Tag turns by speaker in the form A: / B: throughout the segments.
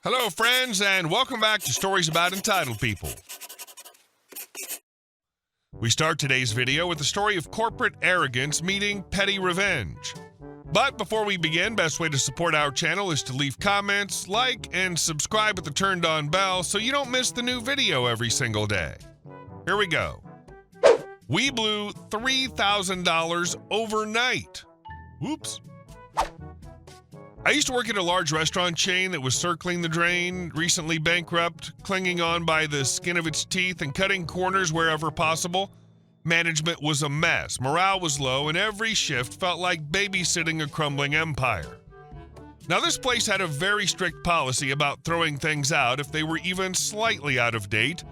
A: Hello, friends, and welcome back to Stories About Entitled People. We start today's video with the story of corporate arrogance meeting petty revenge. But before we begin, best way to support our channel is to leave comments, like, and subscribe with the turned-on bell so you don't miss the new video every single day. Here we go. We blew $3,000 overnight. Whoops. I used to work at a large restaurant chain that was circling the drain, recently bankrupt, clinging on by the skin of its teeth and cutting corners wherever possible. Management was a mess, morale was low, and every shift felt like babysitting a crumbling empire. Now, this place had a very strict policy about throwing things out if they were even slightly out of date.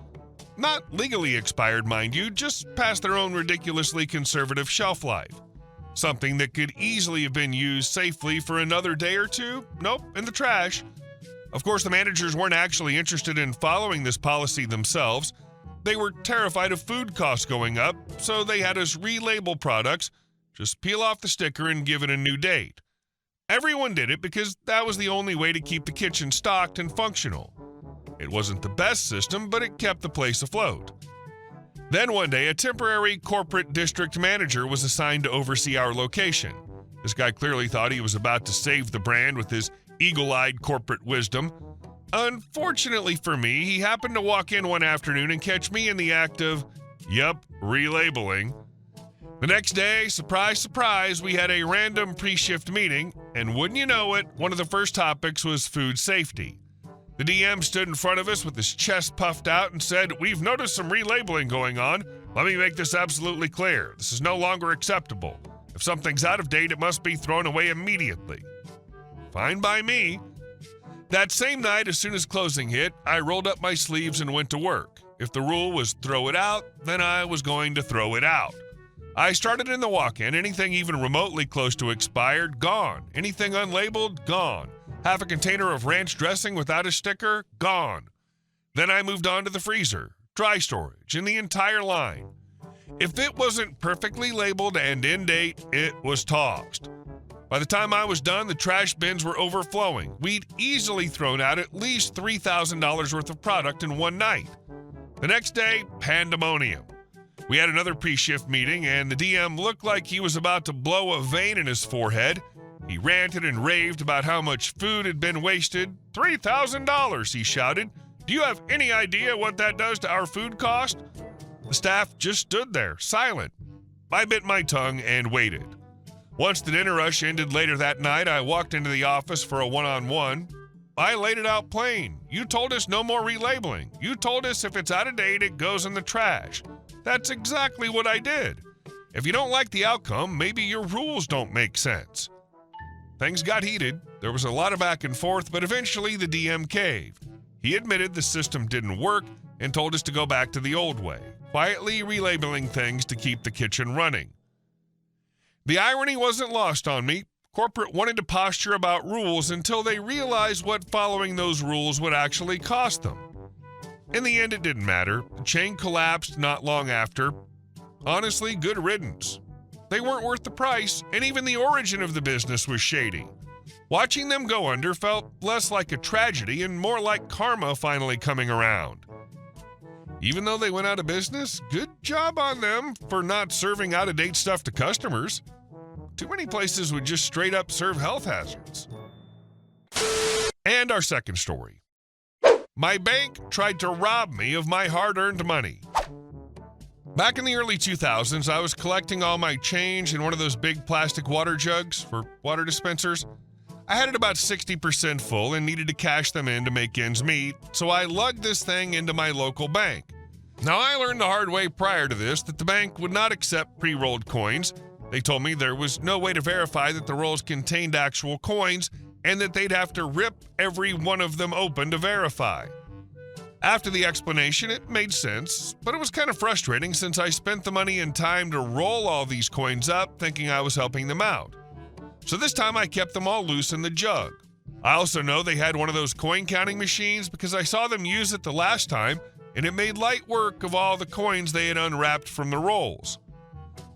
A: Not legally expired, mind you, just past their own ridiculously conservative shelf life. Something that could easily have been used safely for another day or two? Nope, in the trash. Of course, the managers weren't actually interested in following this policy themselves. They were terrified of food costs going up, so they had us relabel products, just peel off the sticker and give it a new date. Everyone did it because that was the only way to keep the kitchen stocked and functional. It wasn't the best system, but it kept the place afloat. Then one day, a temporary corporate district manager was assigned to oversee our location. This guy clearly thought he was about to save the brand with his eagle-eyed corporate wisdom. Unfortunately for me, he happened to walk in one afternoon and catch me in the act of, relabeling. The next day, surprise, surprise, we had a random pre-shift meeting, and wouldn't you know it, one of the first topics was food safety. The DM stood in front of us with his chest puffed out and said, "We've noticed some relabeling going on. Let me make this absolutely clear. This is no longer acceptable. If something's out of date, it must be thrown away immediately." Fine by me. That same night, as soon as closing hit, I rolled up my sleeves and went to work. If the rule was throw it out, then I was going to throw it out. I started in the walk-in. Anything even remotely close to expired, gone. Anything unlabeled, gone. Half a container of ranch dressing without a sticker, gone. Then I moved on to the freezer, dry storage, and the entire line. If it wasn't perfectly labeled and in date, it was tossed. By the time I was done, the trash bins were overflowing. We'd easily thrown out at least $3,000 worth of product in one night. The next day, pandemonium. We had another pre-shift meeting, and the DM looked like he was about to blow a vein in his forehead. He ranted and raved about how much food had been wasted. $3,000, he shouted. "Do you have any idea what that does to our food cost?" The staff just stood there, silent. I bit my tongue and waited. Once the dinner rush ended later that night, I walked into the office for a one-on-one. I laid it out plain. You told us no more relabeling. You told us if it's out of date, it goes in the trash. That's exactly what I did. If you don't like the outcome, maybe your rules don't make sense. Things got heated. There was a lot of back and forth, but eventually the DM caved. He admitted the system didn't work and told us to go back to the old way, quietly relabeling things to keep the kitchen running. The irony wasn't lost on me. Corporate wanted to posture about rules until they realized what following those rules would actually cost them. In the end, it didn't matter. The chain collapsed not long after. Honestly, good riddance. They weren't worth the price, and even the origin of the business was shady. Watching them go under felt less like a tragedy and more like karma finally coming around. Even though they went out of business, good job on them for not serving out-of-date stuff to customers. Too many places would just straight up serve health hazards. And our second story. My bank tried to rob me of my hard-earned money. Back in the early 2000s, I was collecting all my change in one of those big plastic water jugs for water dispensers. I had it about 60% full and needed to cash them in to make ends meet, so I lugged this thing into my local bank. Now, I learned the hard way prior to this that the bank would not accept pre-rolled coins. They told me there was no way to verify that the rolls contained actual coins and that they'd have to rip every one of them open to verify. After the explanation, it made sense, but it was kind of frustrating since I spent the money and time to roll all these coins up thinking I was helping them out. So this time I kept them all loose in the jug. I also know they had one of those coin counting machines because I saw them use it the last time, and it made light work of all the coins they had unwrapped from the rolls.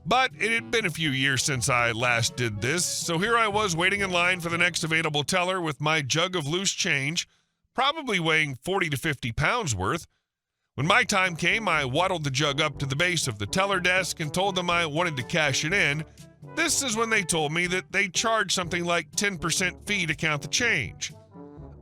A: But it had been a few years since I last did this, so here I was waiting in line for the next available teller with my jug of loose change, probably weighing 40 to 50 pounds worth. When my time came, I waddled the jug up to the base of the teller desk and told them I wanted to cash it in. This is when they told me that they charged something like 10% fee to count the change.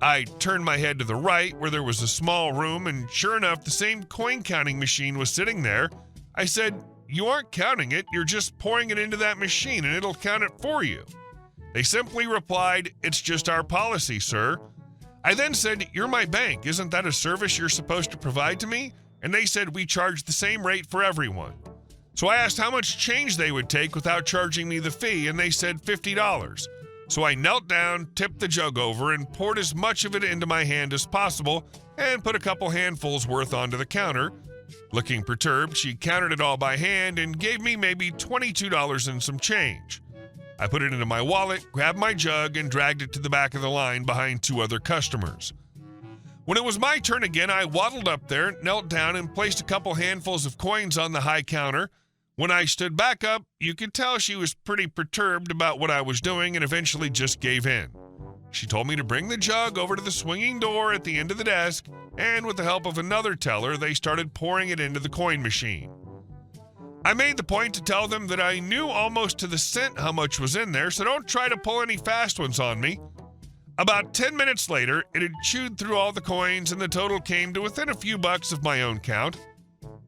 A: I turned my head to the right where there was a small room, and sure enough, the same coin counting machine was sitting there. I said, "You aren't counting it, you're just pouring it into that machine and it'll count it for you." They simply replied, "It's just our policy, sir." I then said, "You're my bank, isn't that a service you're supposed to provide to me?" And they said, "We charge the same rate for everyone." So I asked how much change they would take without charging me the fee, and they said $50. So I knelt down, tipped the jug over, and poured as much of it into my hand as possible, and put a couple handfuls worth onto the counter. Looking perturbed, she counted it all by hand and gave me maybe $22 and some change. I put it into my wallet, grabbed my jug, and dragged it to the back of the line behind two other customers. When it was my turn again, I waddled up there, knelt down, and placed a couple handfuls of coins on the high counter. When I stood back up, you could tell she was pretty perturbed about what I was doing and eventually just gave in. She told me to bring the jug over to the swinging door at the end of the desk, and with the help of another teller, they started pouring it into the coin machine. I made the point to tell them that I knew almost to the cent how much was in there, so don't try to pull any fast ones on me. About 10 minutes later, it had chewed through all the coins, and the total came to within a few bucks of my own count.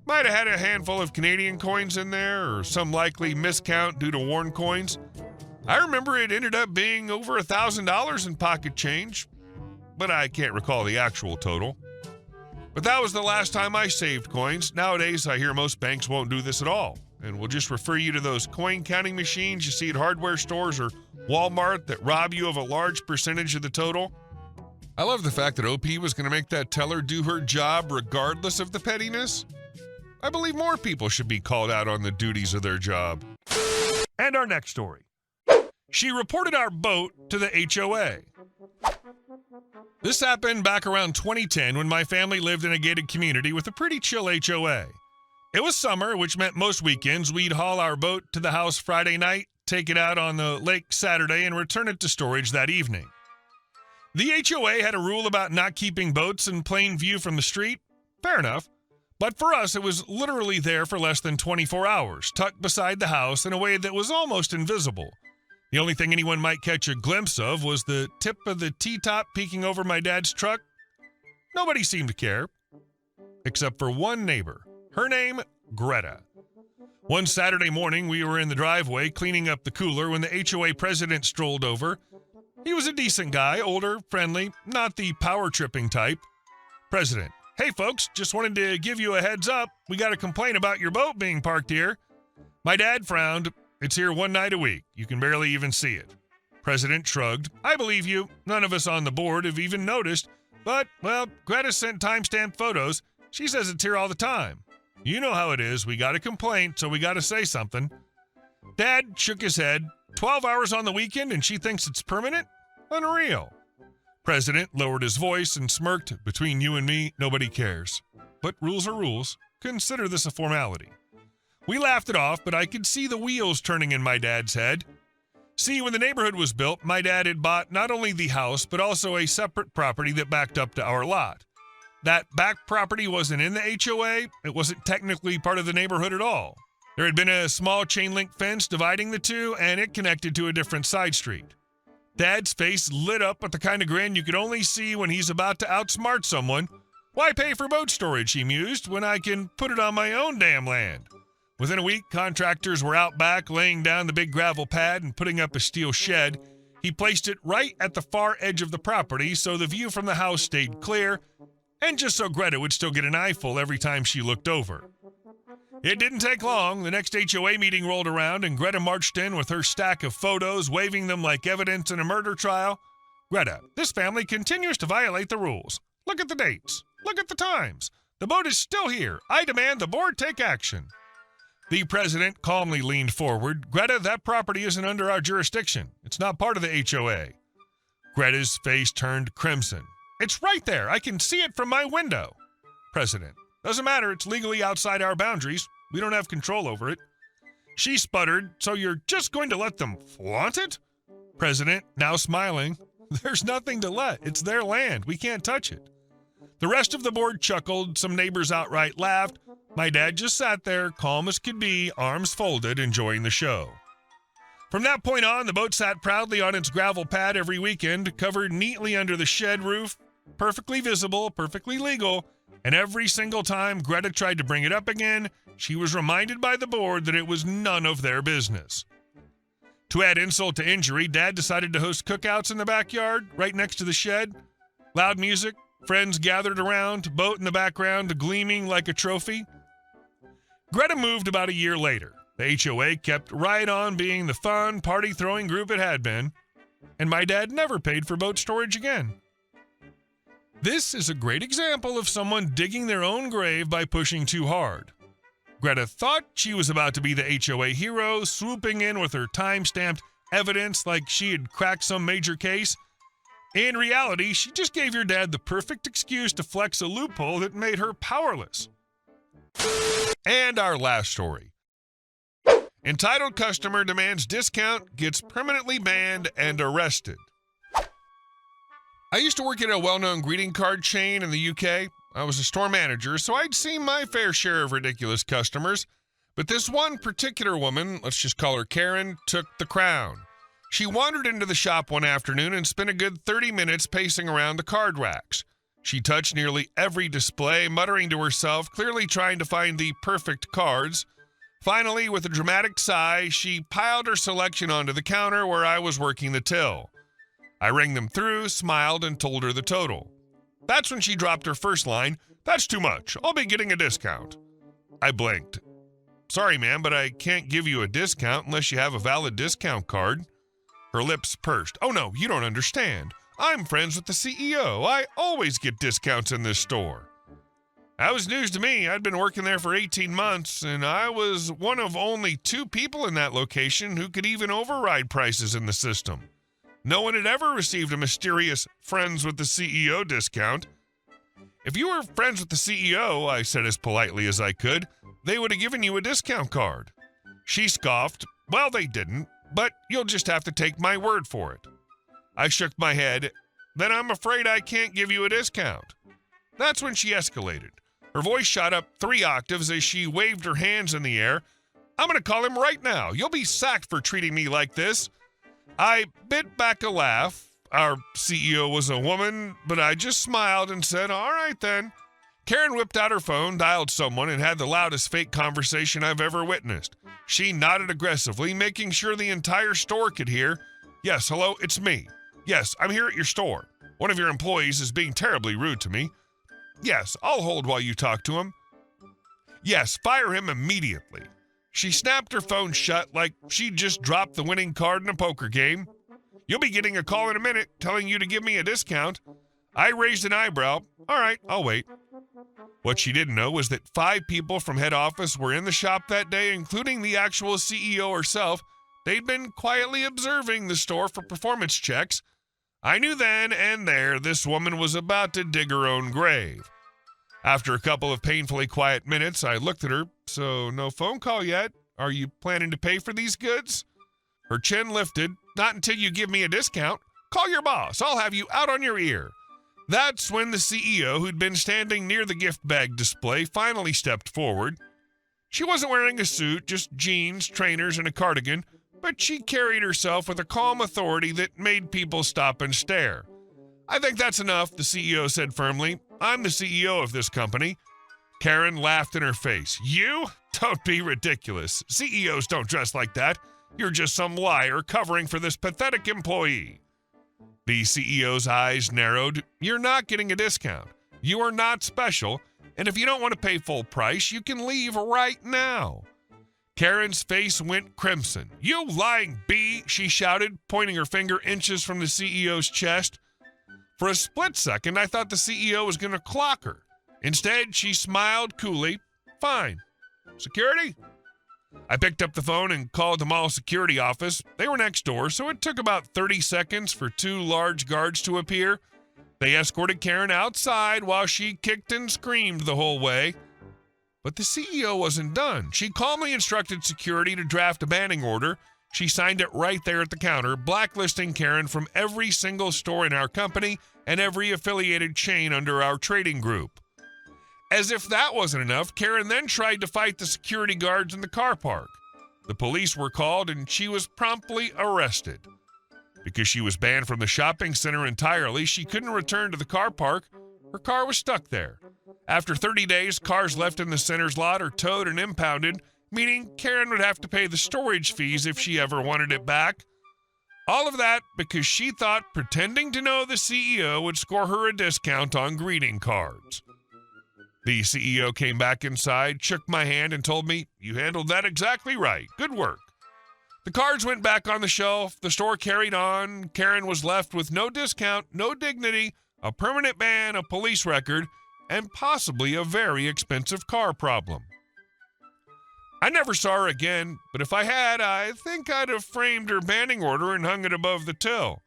A: Might have had a handful of Canadian coins in there, or some likely miscount due to worn coins. I remember it ended up being over $1,000 in pocket change, but I can't recall the actual total. But that was the last time I saved coins. Nowadays, I hear most banks won't do this at all, and will just refer you to those coin counting machines you see at hardware stores or Walmart that rob you of a large percentage of the total. I love the fact that OP was going to make that teller do her job regardless of the pettiness. I believe more people should be called out on the duties of their job. And our next story. She reported our boat to the HOA. This happened back around 2010 when my family lived in a gated community with a pretty chill HOA. It was summer, which meant most weekends we'd haul our boat to the house Friday night, take it out on the lake Saturday, and return it to storage that evening. The HOA had a rule about not keeping boats in plain view from the street. Fair enough. But for us, it was literally there for less than 24 hours, tucked beside the house in a way that was almost invisible. The only thing anyone might catch a glimpse of was the tip of the T-top peeking over my dad's truck. Nobody seemed to care, except for one neighbor. Her name, Greta. One Saturday morning, we were in the driveway cleaning up the cooler when the HOA president strolled over. He was a decent guy, older, friendly, not the power-tripping type. President: "Hey folks, just wanted to give you a heads up. We got a complaint about your boat being parked here." My dad frowned. "It's here one night a week. You can barely even see it." President shrugged. "I believe you. None of us on the board have even noticed. But, well, Greta sent timestamped photos. She says it's here all the time. You know how it is. We got a complaint, so we got to say something." Dad shook his head. 12 hours on the weekend and she thinks it's permanent? Unreal. President lowered his voice and smirked. "Between you and me, nobody cares. But rules are rules. Consider this a formality." We laughed it off, but I could see the wheels turning in my dad's head. See, when the neighborhood was built, my dad had bought not only the house, but also a separate property that backed up to our lot. That back property wasn't in the HOA. It wasn't technically part of the neighborhood at all. There had been a small chain-link fence dividing the two, and it connected to a different side street. Dad's face lit up with the kind of grin you could only see when he's about to outsmart someone. "Why pay for boat storage," he mused, "when I can put it on my own damn land?" Within a week, contractors were out back laying down the big gravel pad and putting up a steel shed. He placed it right at the far edge of the property so the view from the house stayed clear, and just so Greta would still get an eyeful every time she looked over. It didn't take long. The next HOA meeting rolled around, and Greta marched in with her stack of photos, waving them like evidence in a murder trial. "Greta, this family continues to violate the rules. Look at the dates. Look at the times. The boat is still here. I demand the board take action." The president calmly leaned forward. "Greta, that property isn't under our jurisdiction. It's not part of the HOA." Greta's face turned crimson. "It's right there. I can see it from my window." President: "Doesn't matter. It's legally outside our boundaries. We don't have control over it." She sputtered. "So you're just going to let them flaunt it?" President, now smiling: There's nothing to let. It's their land. We can't touch it. The rest of the board chuckled. Some neighbors outright laughed. My dad just sat there, calm as could be, arms folded, enjoying the show. From that point on, the boat sat proudly on its gravel pad every weekend, covered neatly under the shed roof, perfectly visible, perfectly legal, and every single time Greta tried to bring it up again, she was reminded by the board that it was none of their business. To add insult to injury, Dad decided to host cookouts in the backyard, right next to the shed. Loud music, friends gathered around, boat in the background gleaming like a trophy. Greta moved about a year later. The HOA kept right on being the fun, party-throwing group it had been, and my dad never paid for boat storage again. This is a great example of someone digging their own grave by pushing too hard. Greta thought she was about to be the HOA hero, swooping in with her time-stamped evidence like she had cracked some major case. In reality, she just gave your dad the perfect excuse to flex a loophole that made her powerless. And our last story. Entitled customer demands discount, gets permanently banned and arrested. I used to work at a well-known greeting card chain in the UK. I was a store manager, so I'd seen my fair share of ridiculous customers. But this one particular woman, let's just call her Karen, took the crown. She wandered into the shop one afternoon and spent a good 30 minutes pacing around the card racks. She touched nearly every display, muttering to herself, clearly trying to find the perfect cards. Finally, with a dramatic sigh, she piled her selection onto the counter where I was working the till. I rang them through, smiled, and told her the total. That's when she dropped her first line, "That's too much. I'll be getting a discount." I blinked. "Sorry, ma'am, but I can't give you a discount unless you have a valid discount card." Her lips pursed. "Oh no, you don't understand. I'm friends with the CEO. I always get discounts in this store." That was news to me. I'd been working there for 18 months, and I was one of only 2 people in that location who could even override prices in the system. No one had ever received a mysterious friends with the CEO discount. "If you were friends with the CEO," I said as politely as I could, "they would have given you a discount card." She scoffed. "Well, they didn't, but you'll just have to take my word for it." I shook my head. "Then I'm afraid I can't give you a discount." That's when she escalated. Her voice shot up 3 octaves as she waved her hands in the air. "I'm going to call him right now. You'll be sacked for treating me like this." I bit back a laugh. Our CEO was a woman, but I just smiled and said, "All right then." Karen whipped out her phone, dialed someone, and had the loudest fake conversation I've ever witnessed. She nodded aggressively, making sure the entire store could hear. "Yes, hello, it's me. Yes, I'm here at your store. One of your employees is being terribly rude to me. Yes, I'll hold while you talk to him. Yes, fire him immediately." She snapped her phone shut like she'd just dropped the winning card in a poker game. "You'll be getting a call in a minute telling you to give me a discount." I raised an eyebrow. "All right, I'll wait." What she didn't know was that 5 people from head office were in the shop that day, including the actual CEO herself. They'd been quietly observing the store for performance checks. I knew then and there this woman was about to dig her own grave. After a couple of painfully quiet minutes, I looked at her. "So no phone call yet? Are you planning to pay for these goods?" Her chin lifted. "Not until you give me a discount. Call your boss. I'll have you out on your ear." That's when the CEO, who'd been standing near the gift bag display, finally stepped forward. She wasn't wearing a suit, just jeans, trainers, and a cardigan, but she carried herself with a calm authority that made people stop and stare. "I think that's enough," the CEO said firmly. "I'm the CEO of this company." Karen laughed in her face. "You? Don't be ridiculous. CEOs don't dress like that. You're just some liar covering for this pathetic employee." The CEO's eyes narrowed. "You're not getting a discount. You are not special, and if you don't want to pay full price, you can leave right now." Karen's face went crimson. "You lying bee," she shouted, pointing her finger inches from the CEO's chest. For a split second, I thought the CEO was going to clock her. Instead, she smiled coolly. "Fine. Security?" I picked up the phone and called the mall security office. They were next door, so it took about 30 seconds for 2 large guards to appear. They escorted Karen outside while she kicked and screamed the whole way. But the CEO wasn't done. She calmly instructed security to draft a banning order. She signed it right there at the counter, blacklisting Karen from every single store in our company and every affiliated chain under our trading group. As if that wasn't enough, Karen then tried to fight the security guards in the car park. The police were called and she was promptly arrested. Because she was banned from the shopping center entirely, she couldn't return to the car park. Her car was stuck there. After 30 days, cars left in the center's lot are towed and impounded, meaning Karen would have to pay the storage fees if she ever wanted it back. All of that because she thought pretending to know the CEO would score her a discount on greeting cards. The CEO came back inside, shook my hand, and told me, "You handled that exactly right. Good work." The cards went back on the shelf, the store carried on, Karen was left with no discount, no dignity, a permanent ban, a police record, and possibly a very expensive car problem. I never saw her again, but if I had, I think I'd have framed her banning order and hung it above the till.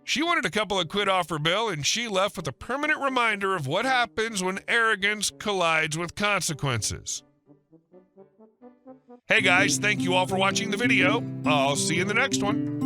A: She wanted a couple of quid off her bill, and she left with a permanent reminder of what happens when arrogance collides with consequences. Hey guys, thank you all for watching the video. I'll see you in the next one.